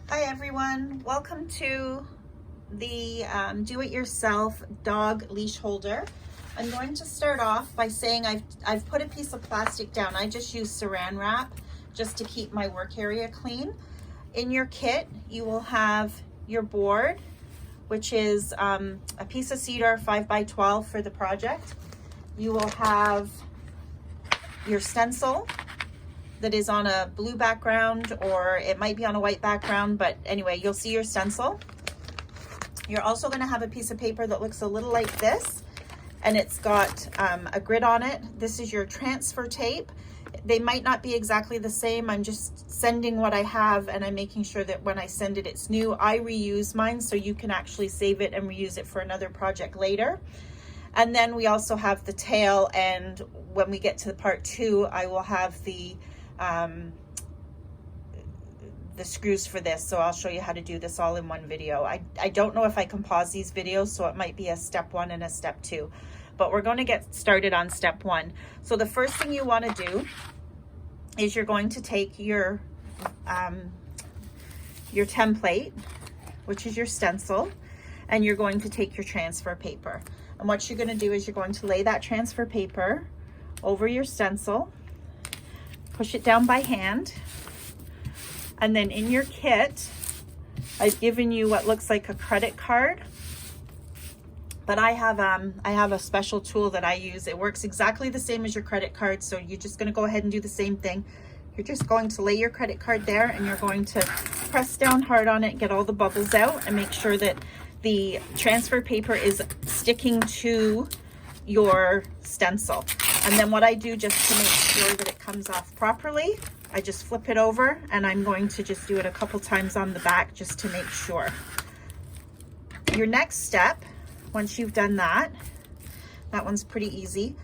Hi everyone, welcome to the do-it-yourself dog leash holder. I'm going to start off by saying I've put a piece of plastic down. I just use saran wrap just to keep my work area clean. In your kit you will have your board, which is a piece of cedar 5x12 for the project. You will have your stencil that is on a blue background, or it might be on a white background, but anyway, you'll see your stencil. You're also going to have a piece of paper that looks a little like this, and it's got a grid on it. This is your transfer tape. They might not be exactly the same. I'm just sending what I have, and I'm making sure that when I send it, it's new. I reuse mine, so you can actually save it and reuse it for another project later. And then we also have the tail, and when we get to part 2, I will have the screws for this, so I'll show you how to do this all in one video. I don't know if I can pause these videos, so it might be a step 1 and a step 2, but we're going to get started on step 1. So the first thing you want to do is you're going to take your template, which is your stencil, and you're going to take your transfer paper. And what you're going to do is you're going to lay that transfer paper over your stencil, push it down by hand, and then in your kit I've given you what looks like a credit card, but I have a special tool that I use. It works exactly the same as your credit card, so you're just going to go ahead and do the same thing. You're just going to lay your credit card there, and you're going to press down hard on it, get all the bubbles out, and make sure that the transfer paper is sticking to your stencil. And then what I do, just to make sure that it comes off properly, I just flip it over, and I'm going to just do it a couple times on the back just to make sure. Your next step, once you've done that one's pretty easy,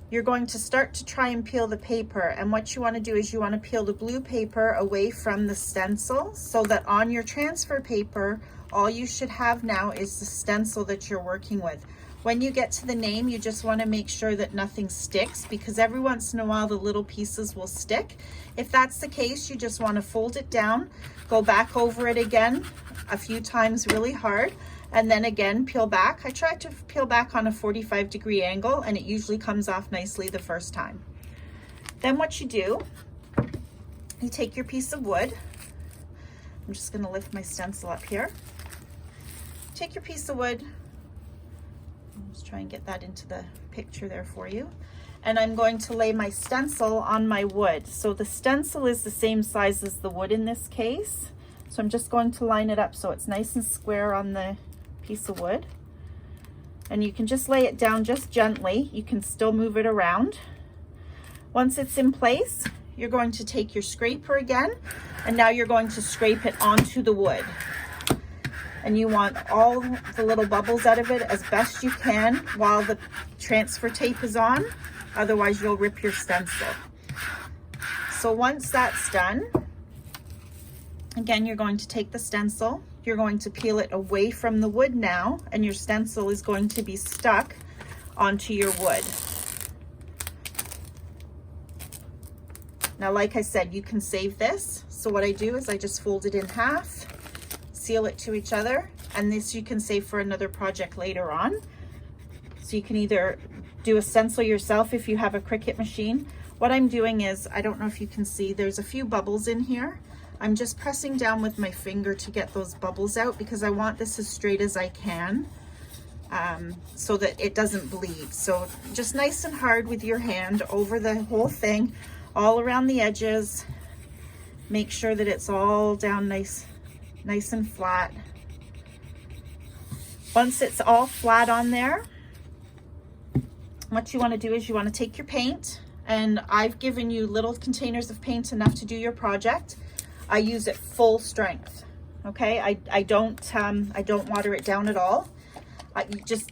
you're going to start to try and peel the paper. And what you want to do is you want to peel the blue paper away from the stencil, so that on your transfer paper all you should have now is the stencil that you're working with. When you get to the name, you just want to make sure that nothing sticks, because every once in a while the little pieces will stick. If that's the case, you just want to fold it down, go back over it again a few times really hard, and then again peel back. I try to peel back on a 45-degree angle, and it usually comes off nicely the first time. Then what you do, you take your piece of wood. I'm just going to lift my stencil up here. Take your piece of wood. Let's try and get that into the picture there for you. And I'm going to lay my stencil on my wood. So the stencil is the same size as the wood in this case. So I'm just going to line it up so it's nice and square on the piece of wood. And you can just lay it down just gently. You can still move it around. Once it's in place, you're going to take your scraper again, and now you're going to scrape it onto the wood. And you want all the little bubbles out of it as best you can while the transfer tape is on, otherwise you'll rip your stencil. So once that's done, again, you're going to take the stencil, you're going to peel it away from the wood now, and your stencil is going to be stuck onto your wood. Now, like I said, you can save this. So what I do is I just fold it in half, seal it to each other, and this you can save for another project later on. So you can either do a stencil yourself if you have a Cricut machine. What I'm doing is, I don't know if you can see, there's a few bubbles in here. I'm just pressing down with my finger to get those bubbles out, because I want this as straight as I can, so that it doesn't bleed. So just nice and hard with your hand over the whole thing, all around the edges. Make sure that it's all down nice and flat. Once it's all flat on there, what you want to do is you want to take your paint, and I've given you little containers of paint enough to do your project. I use it full strength. Okay, I don't water it down at all. You just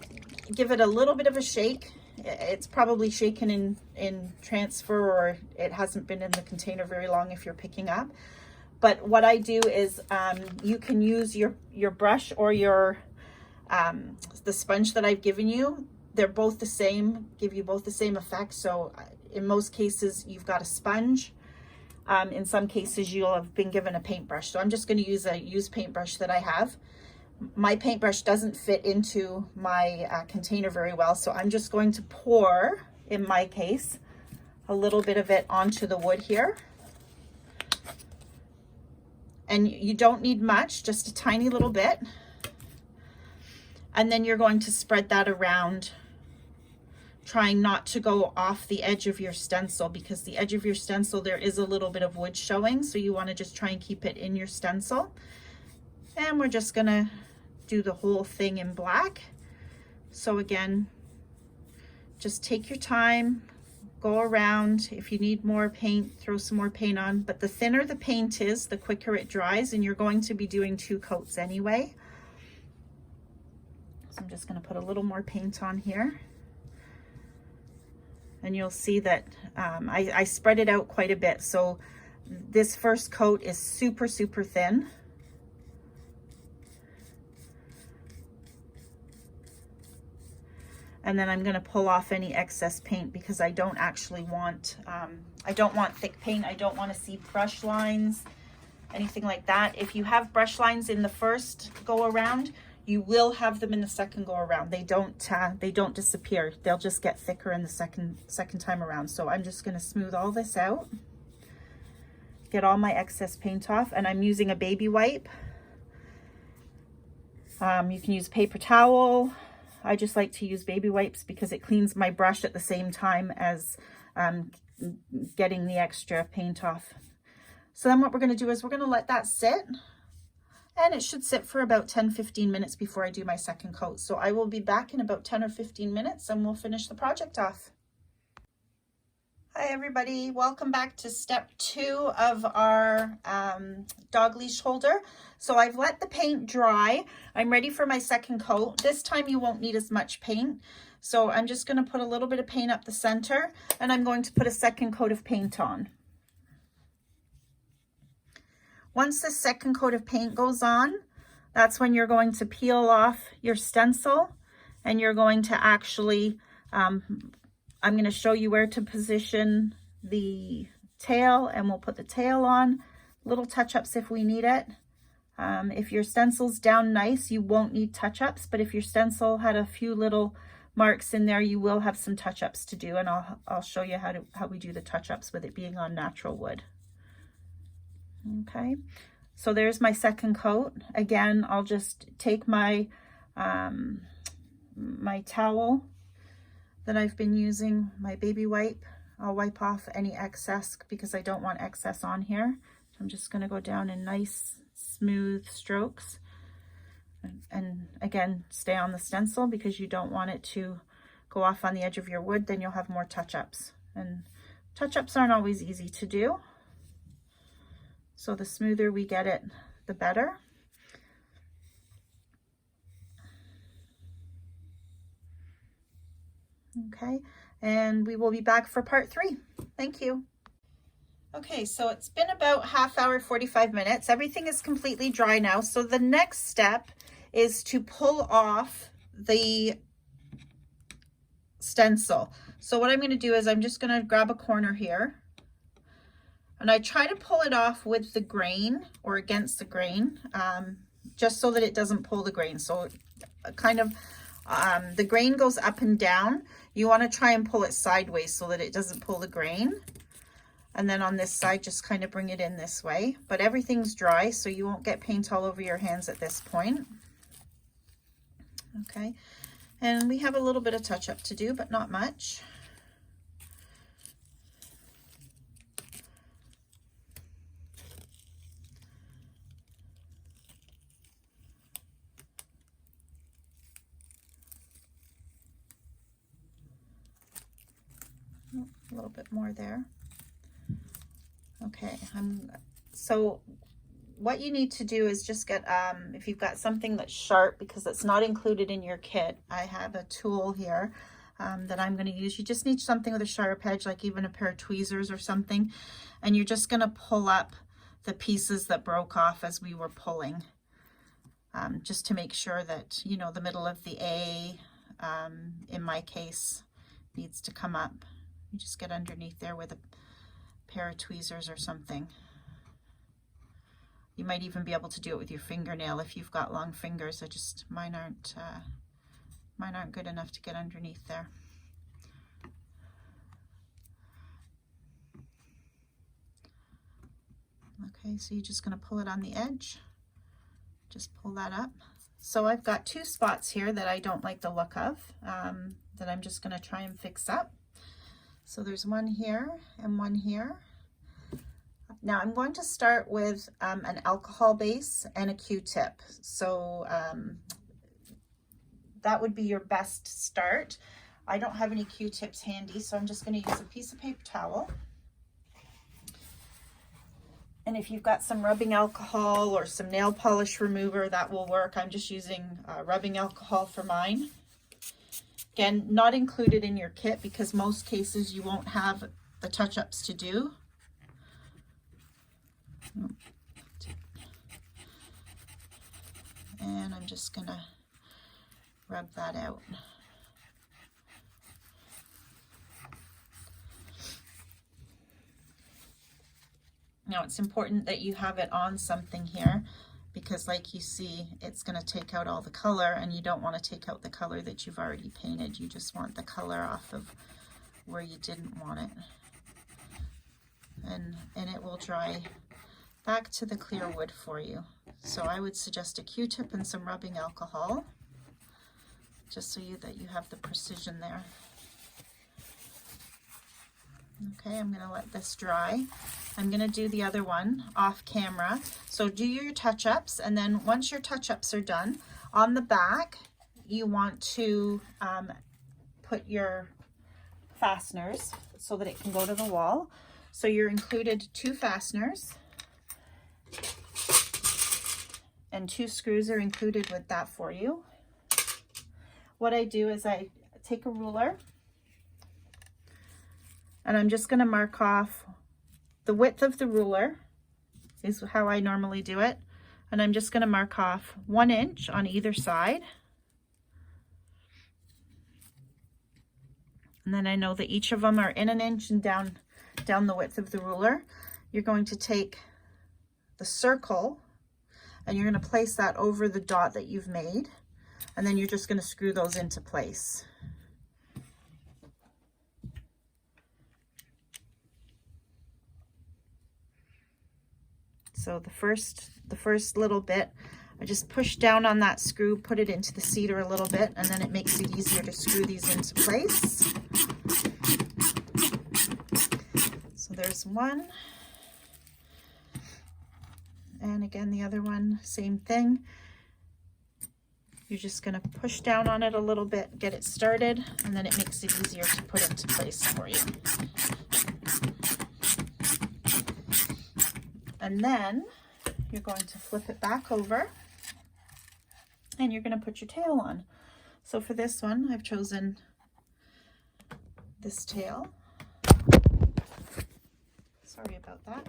give it a little bit of a shake. It's probably shaken in transfer, or it hasn't been in the container very long if you're picking up. But what I do is you can use your brush or your the sponge that I've given you. They're both the same, give you both the same effect. So in most cases, you've got a sponge In some cases, you'll have been given a paintbrush. So I'm just going to use a used paintbrush that I have. My paintbrush doesn't fit into my container very well, so I'm just going to pour, in my case, a little bit of it onto the wood here. And you don't need much, just a tiny little bit. And then you're going to spread that around, trying not to go off the edge of your stencil, because the edge of your stencil, there is a little bit of wood showing, so you want to just try and keep it in your stencil. And we're just going to do the whole thing in black. So again, just take your time, go around. If you need more paint, throw some more paint on, but the thinner the paint is, the quicker it dries, and you're going to be doing 2 coats anyway. So I'm just going to put a little more paint on here, and you'll see that I spread it out quite a bit. So this first coat is super, super thin. And then I'm going to pull off any excess paint, because I don't actually want, I don't want thick paint. I don't want to see brush lines, anything like that. If you have brush lines in the first go around, you will have them in the second go around. They don't disappear. They'll just get thicker in the second time around. So I'm just going to smooth all this out, get all my excess paint off, and I'm using a baby wipe. You can use paper towel. I just like to use baby wipes because it cleans my brush at the same time as getting the extra paint off. So then what we're going to do is we're going to let that sit, and it should sit for about 10-15 minutes before I do my second coat. So I will be back in about 10 or 15 minutes and we'll finish the project off. Hi everybody, welcome back to step 2 of our dog leash holder. So I've let the paint dry. I'm ready for my second coat. This time you won't need as much paint. So I'm just going to put a little bit of paint up the center, and I'm going to put a second coat of paint on. Once the second coat of paint goes on, that's when you're going to peel off your stencil, and you're going to actually I'm going to show you where to position the tail, and we'll put the tail on. Little touch-ups if we need it. If your stencil's down nice, you won't need touch-ups, but if your stencil had a few little marks in there, you will have some touch-ups to do, and I'll show you how we do the touch-ups with it being on natural wood. Okay, so there's my second coat. Again, I'll just take my my towel that I've been using, my baby wipe. I'll wipe off any excess because I don't want excess on here. I'm just going to go down in nice smooth strokes, and again, stay on the stencil because you don't want it to go off on the edge of your wood. Then you'll have more touch-ups, and touch-ups aren't always easy to do. So the smoother we get it, the better. Okay, and we will be back for part 3. Thank you. Okay, so it's been about half hour, 45 minutes. Everything is completely dry now. So the next step is to pull off the stencil. So what I'm going to do is I'm just going to grab a corner here, and I try to pull it off with the grain or against the grain, just so that it doesn't pull the grain. So kind of the grain goes up and down. You want to try and pull it sideways so that it doesn't pull the grain. And then on this side, just kind of bring it in this way. But everything's dry, so you won't get paint all over your hands at this point. Okay, and we have a little bit of touch-up to do, but not much. A little bit more there. Okay, so what you need to do is just get, if you've got something that's sharp, because it's not included in your kit, I have a tool here that I'm going to use. You just need something with a sharp edge, like even a pair of tweezers or something, and you're just going to pull up the pieces that broke off as we were pulling, just to make sure that, you know, the middle of the A, in my case, needs to come up. You just get underneath there with a pair of tweezers or something. You might even be able to do it with your fingernail if you've got long fingers. Mine aren't good enough to get underneath there. Okay, so you're just going to pull it on the edge. Just pull that up. So I've got two spots here that I don't like the look of, that I'm just going to try and fix up. So there's one here and one here. Now I'm going to start with an alcohol base and a Q-tip. So that would be your best start. I don't have any Q-tips handy, so I'm just going to use a piece of paper towel. And if you've got some rubbing alcohol or some nail polish remover, that will work. I'm just using rubbing alcohol for mine. Again, not included in your kit because most cases you won't have the touch-ups to do. And I'm just gonna rub that out. Now it's important that you have it on something here because like you see, it's going to take out all the color, and you don't want to take out the color that you've already painted. You just want the color off of where you didn't want it. And it will dry back to the clear wood for you. So I would suggest a Q-tip and some rubbing alcohol, just so that you have the precision there. Okay, I'm going to let this dry. I'm going to do the other one off camera. So do your touch-ups, and then once your touch-ups are done, on the back you want to put your fasteners so that it can go to the wall. So you're included 2 fasteners, and 2 screws are included with that for you. What I do is I take a ruler, and I'm just going to mark off the width of the ruler, is how I normally do it. And I'm just going to mark off 1 inch on either side. And then I know that each of them are in 1 inch and down the width of the ruler. You're going to take the circle and you're going to place that over the dot that you've made. And then you're just going to screw those into place. So the first little bit, I just push down on that screw, put it into the cedar a little bit, and then it makes it easier to screw these into place. So there's one. And again, the other one, same thing. You're just going to push down on it a little bit, get it started, and then it makes it easier to put into place for you. And then you're going to flip it back over and you're going to put your tail on. So for this one, I've chosen this tail. Sorry about that.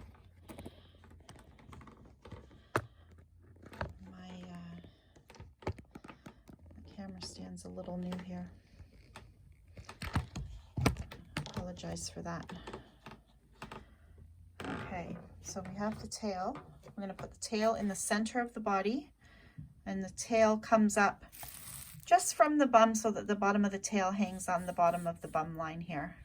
My camera stand's a little new here. Apologize for that. Okay, so we have the tail. We're going to put the tail in the center of the body, and the tail comes up just from the bum so that the bottom of the tail hangs on the bottom of the bum line here.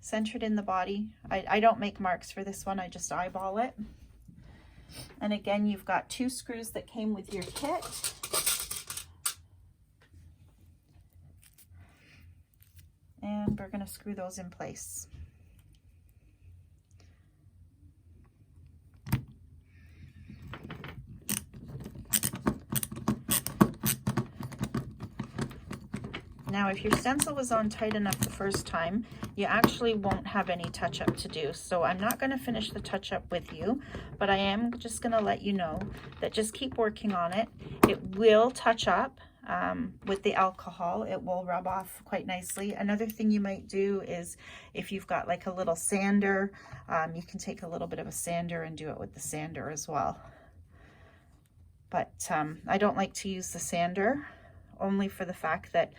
Centered in the body. I don't make marks for this one, I just eyeball it. And again, you've got 2 screws that came with your kit. And we're going to screw those in place. Now, if your stencil was on tight enough the first time, you actually won't have any touch-up to do. So I'm not going to finish the touch-up with you, but I am just going to let you know that just keep working on it. It will touch up with the alcohol. It will rub off quite nicely. Another thing you might do is if you've got like a little sander, you can take a little bit of a sander and do it with the sander as well. But I don't like to use the sander, only for the fact that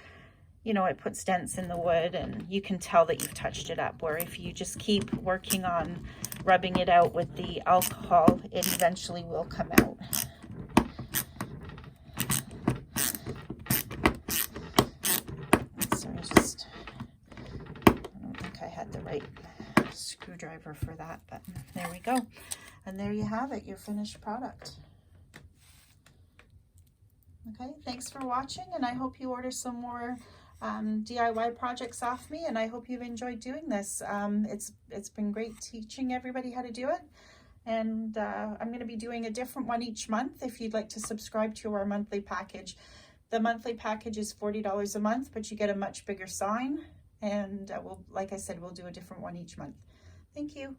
you know, it puts dents in the wood and you can tell that you've touched it up, where if you just keep working on rubbing it out with the alcohol, it eventually will come out. So I don't think I had the right screwdriver for that, but there we go. And there you have it, your finished product. Okay, thanks for watching, and I hope you order some more DIY projects off me, and I hope you've enjoyed doing this. It's been great teaching everybody how to do it, and I'm going to be doing a different one each month if you'd like to subscribe to our monthly package. The monthly package is $40 a month, but you get a much bigger sign, and like I said, we'll do a different one each month. Thank you.